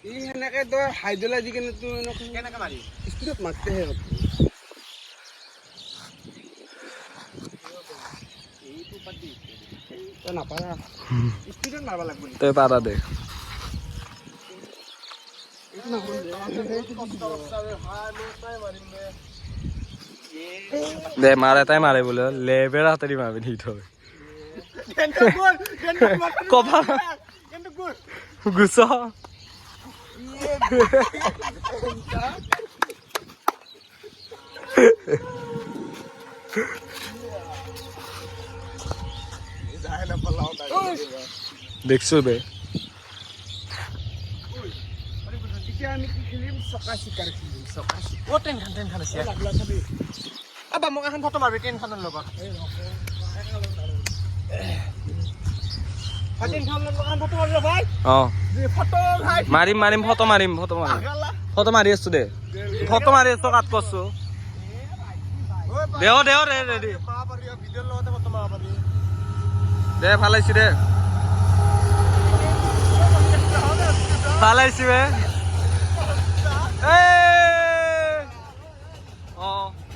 ই সেনেকে তই হাইড্ৰলাই দি কেনে তুই কেনেকে মাৰি স্পীডত মাৰতেহে তই নাপাৰা স্পীডত মাৰবা লাগব তই পাৰা দে দে মাৰে তাই মাৰে বোলে লেবেৰা হাতেদি মাৰবি নি থৈ কবা গুছ দেখছো বে আমি কি খেলিম চকা চিকাৰ খেলিম চকা ও ট্ৰেইন খান আছে আবা মোক এখন ফটো মাৰবি ট্ৰেইন খানৰ লগত অ মাৰিম ফটো মাৰি আছো দে ফটো মাৰি আছো কাট কৰছো দেও ৰেডি দে ভাল আহিছে দে ভাল আহিছে বে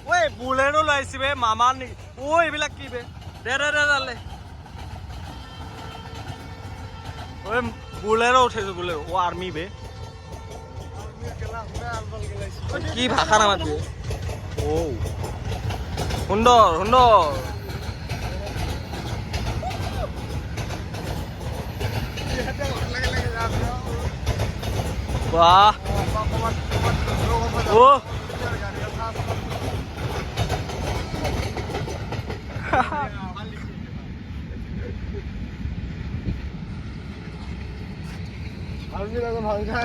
ঐ বুলেৰো লাইছে বে মামাৰ নেকি ঐ এইবিলাক কি বে দে ঐ বুলেৰো উঠাইছো বোলে ও আৰ্মি বে কি ভাষা নামাতি ও সুন্দৰ বাহ ও আমি